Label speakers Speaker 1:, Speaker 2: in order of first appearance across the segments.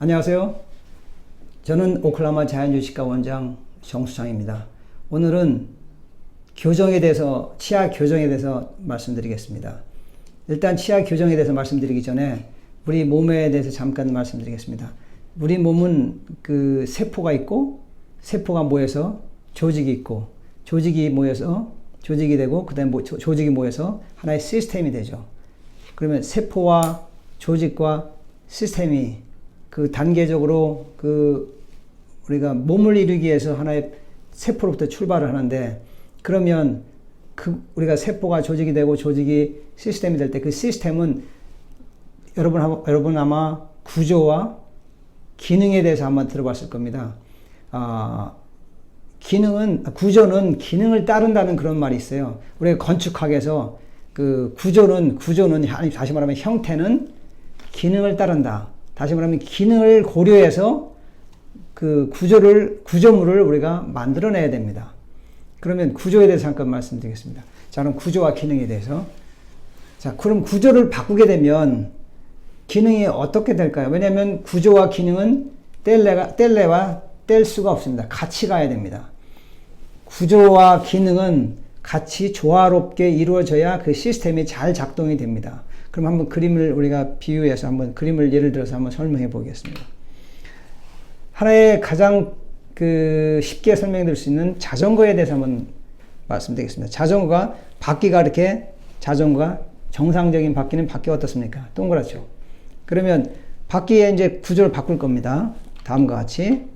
Speaker 1: 안녕하세요. 저는 오클라호마 자연주식가 원장 정수창입니다. 오늘은 교정에 대해서, 치아 교정에 대해서 말씀드리겠습니다. 일단 치아 교정에 대해서 말씀드리기 전에 우리 몸에 대해서 잠깐 말씀드리겠습니다. 우리 몸은 그 세포가 있고, 세포가 모여서 조직이 있고, 조직이 모여서 조직이 되고, 그 다음에 조직이 모여서 하나의 시스템이 되죠. 그러면 세포와 조직과 시스템이 그 단계적으로 우리가 몸을 이루기 위해서 하나의 세포로부터 출발을 하는데, 그러면 우리가 세포가 조직이 되고 조직이 시스템이 될 때 그 시스템은 여러분 아마 구조와 기능에 대해서 한번 들어봤을 겁니다. 구조는 기능을 따른다는 그런 말이 있어요. 우리가 건축학에서 그 구조는 다시 말하면 형태는 기능을 따른다. 다시 말하면 기능을 고려해서 그 구조물을 우리가 만들어내야 됩니다. 그러면 구조에 대해서 잠깐 말씀드리겠습니다. 자, 그럼 구조와 기능에 대해서. 자, 그럼 구조를 바꾸게 되면 기능이 어떻게 될까요? 왜냐하면 구조와 기능은 뗄래와 뗄 수가 없습니다. 같이 가야 됩니다. 구조와 기능은 같이 조화롭게 이루어져야 그 시스템이 잘 작동이 됩니다. 그럼 한번 그림을 우리가 비유해서 한번 그림을 예를 들어서 한번 설명해 보겠습니다. 하나의 가장 쉽게 설명드릴 수 있는 자전거에 대해서 한번 말씀드리겠습니다. 자전거가 정상적인 바퀴는 바퀴가 어떻습니까? 동그랗죠. 그러면 바퀴의 이제 구조를 바꿀 겁니다. 다음과 같이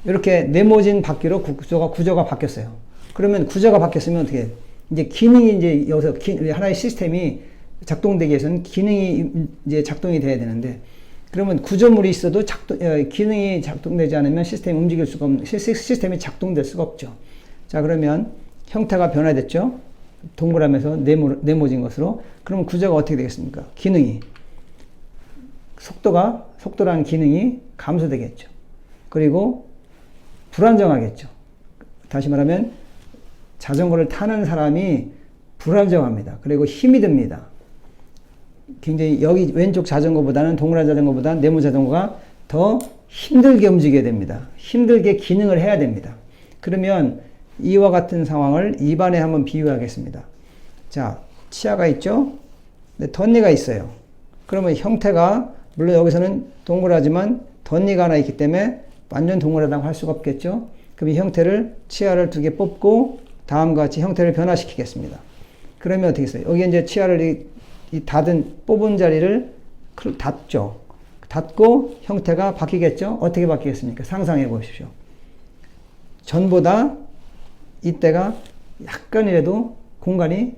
Speaker 1: 이렇게 네모진 바퀴로 구조가 바뀌었어요. 그러면 구조가 바뀌었으면 어떻게? 이제 기능이 이제 여기서 하나의 시스템이 작동되기 위해서는 기능이 이제 작동이 돼야 되는데, 그러면 구조물이 있어도 기능이 작동되지 않으면 시스템이 작동될 수가 없죠. 자, 그러면 형태가 변화됐죠. 동그라면서 네모진 것으로. 그러면 구조가 어떻게 되겠습니까? 기능이 속도라는 기능이 감소되겠죠. 그리고 불안정하겠죠. 다시 말하면 자전거를 타는 사람이 불안정합니다. 그리고 힘이 듭니다. 굉장히 여기 왼쪽 자전거보다는 동그란 자전거보다는 네모 자전거가 더 힘들게 움직여야 됩니다. 힘들게 기능을 해야 됩니다. 그러면 이와 같은 상황을 입안에 한번 비유하겠습니다. 자, 치아가 있죠? 근데 덧니가 있어요. 그러면 형태가 물론 여기서는 동그라지만 덧니가 하나 있기 때문에 완전 동그라다고 할 수가 없겠죠? 그럼 이 치아를 2개 뽑고 다음과 같이 형태를 변화시키겠습니다. 그러면 어떻게 했어요? 여기 이제 치아를 뽑은 자리를 닫죠. 닫고 형태가 바뀌겠죠? 어떻게 바뀌겠습니까? 상상해 보십시오. 전보다 이때가 약간이라도 공간이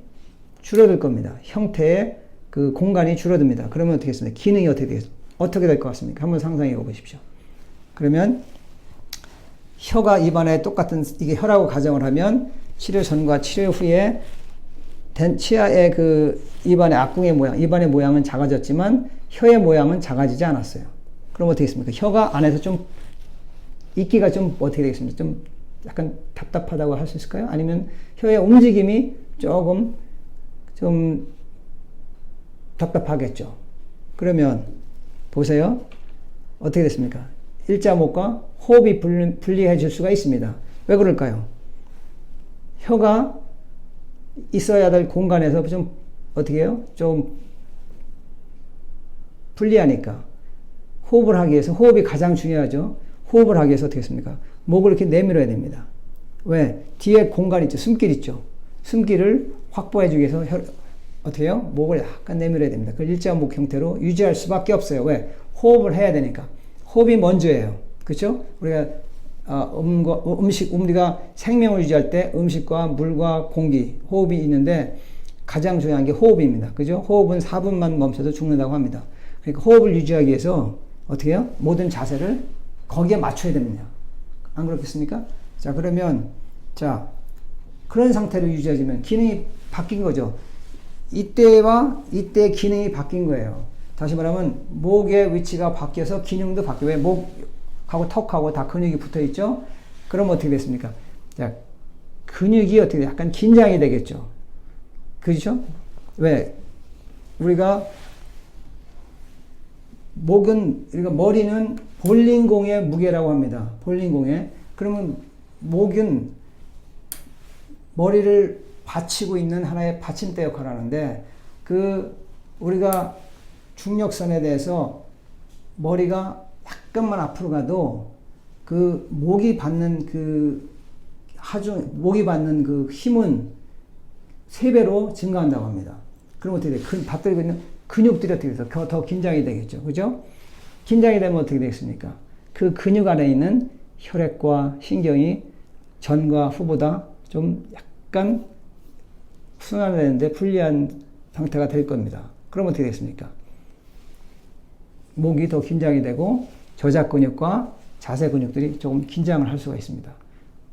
Speaker 1: 줄어들 겁니다. 형태의 그 공간이 줄어듭니다. 그러면 어떻게 했습니까? 기능이 어떻게 될 것 같습니까? 한번 상상해 보십시오. 그러면 혀가 입안에 이게 혀라고 가정을 하면 치료 전과 치료 후에 치아의 입안의 앞궁의 모양, 입안의 모양은 작아졌지만 혀의 모양은 작아지지 않았어요. 그럼 어떻게 됐습니까? 혀가 안에서 있기가 어떻게 되겠습니까? 좀 약간 답답하다고 할 수 있을까요? 아니면 혀의 움직임이 조금 좀 답답하겠죠. 그러면 보세요. 어떻게 됐습니까? 일자목과 호흡이 분리해질 수가 있습니다. 왜 그럴까요? 혀가 있어야 될 공간에서 어떻게 해요? 좀 분리하니까 호흡을 하기 위해서, 호흡이 가장 중요하죠. 호흡을 하기 위해서 어떻게 했습니까? 목을 이렇게 내밀어야 됩니다. 왜? 뒤에 공간 있죠. 숨길 있죠. 숨길을 확보해 주기 위해서 어떻게 해요? 목을 약간 내밀어야 됩니다. 그걸 일자목 형태로 유지할 수밖에 없어요. 왜? 호흡을 해야 되니까. 호흡이 먼저예요. 그렇죠? 우리가 우리가 생명을 유지할 때 음식과 물과 공기, 호흡이 있는데 가장 중요한 게 호흡입니다. 그죠? 호흡은 4분만 멈춰도 죽는다고 합니다. 그러니까 호흡을 유지하기 위해서 어떻게 해요? 모든 자세를 거기에 맞춰야 됩니다. 안 그렇겠습니까? 자, 그러면, 그런 상태로 유지해지면 기능이 바뀐 거죠. 이때와 이때 기능이 바뀐 거예요. 다시 말하면 목의 위치가 바뀌어서 기능도 바뀌어요. 왜? 목하고 턱하고 다 근육이 붙어 있죠? 그럼 어떻게 됐습니까? 자, 근육이 어떻게 약간 긴장이 되겠죠. 그렇죠? 왜? 우리가 목은, 그러니까 머리는 볼링공의 무게라고 합니다. 볼링공의. 그러면 목은 머리를 받치고 있는 하나의 받침대 역할을 하는데, 우리가 중력선에 대해서 머리가 약간만 앞으로 가도 목이 받는 목이 받는 힘은 3배로 증가한다고 합니다. 그럼 어떻게 돼? 받들고 있는 근육들이 어떻게 돼서 더 긴장이 되겠죠. 그죠? 긴장이 되면 어떻게 되겠습니까? 그 근육 안에 있는 혈액과 신경이 전과 후보다 좀 약간 순환되는데 불리한 상태가 될 겁니다. 그럼 어떻게 되겠습니까? 목이 더 긴장이 되고 저작 근육과 자세 근육들이 조금 긴장을 할 수가 있습니다.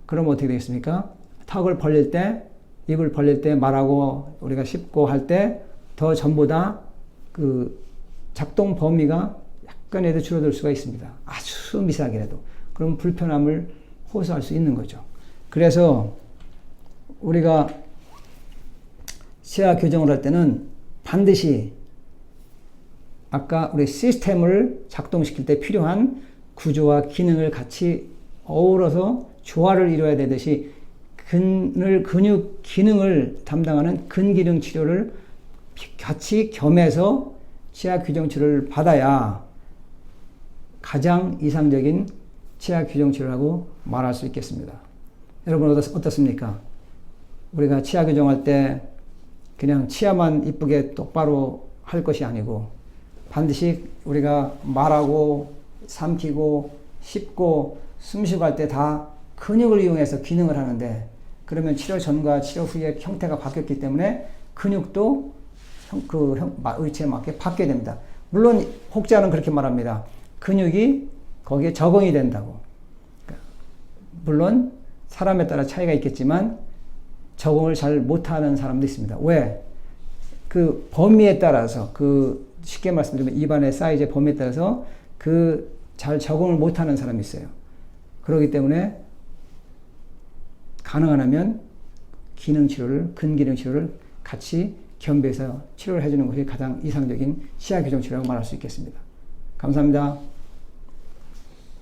Speaker 1: 그럼 어떻게 되겠습니까? 턱을 벌릴 때, 입을 벌릴 때, 말하고 우리가 씹고 할 때 더 전보다 작동 범위가 약간이라도 줄어들 수가 있습니다. 아주 미세하게라도. 그럼 불편함을 호소할 수 있는 거죠. 그래서 우리가 치아 교정을 할 때는 반드시 아까 우리 시스템을 작동시킬 때 필요한 구조와 기능을 같이 어우러서 조화를 이루어야 되듯이 근육 기능을 담당하는 근기능 치료를 같이 겸해서 치아 교정 치료를 받아야 가장 이상적인 치아 교정 치료라고 말할 수 있겠습니다. 여러분 어떻습니까? 우리가 치아 교정할 때 그냥 치아만 이쁘게 똑바로 할 것이 아니고 반드시 우리가 말하고 삼키고 씹고 숨쉬고 할 때 다 근육을 이용해서 기능을 하는데, 그러면 치료 전과 치료 후의 형태가 바뀌었기 때문에 근육도 의치에 맞게 바뀌어야 됩니다. 물론 혹자는 그렇게 말합니다. 근육이 거기에 적응이 된다고. 물론 사람에 따라 차이가 있겠지만 적응을 잘 못하는 사람도 있습니다. 왜? 범위에 따라서, 쉽게 말씀드리면 입안의 사이즈의 범위에 따라서 잘 적응을 못하는 사람이 있어요. 그렇기 때문에 가능하면 근기능 치료를 같이 겸비해서 치료를 해주는 것이 가장 이상적인 치아 교정 치료라고 말할 수 있겠습니다. 감사합니다.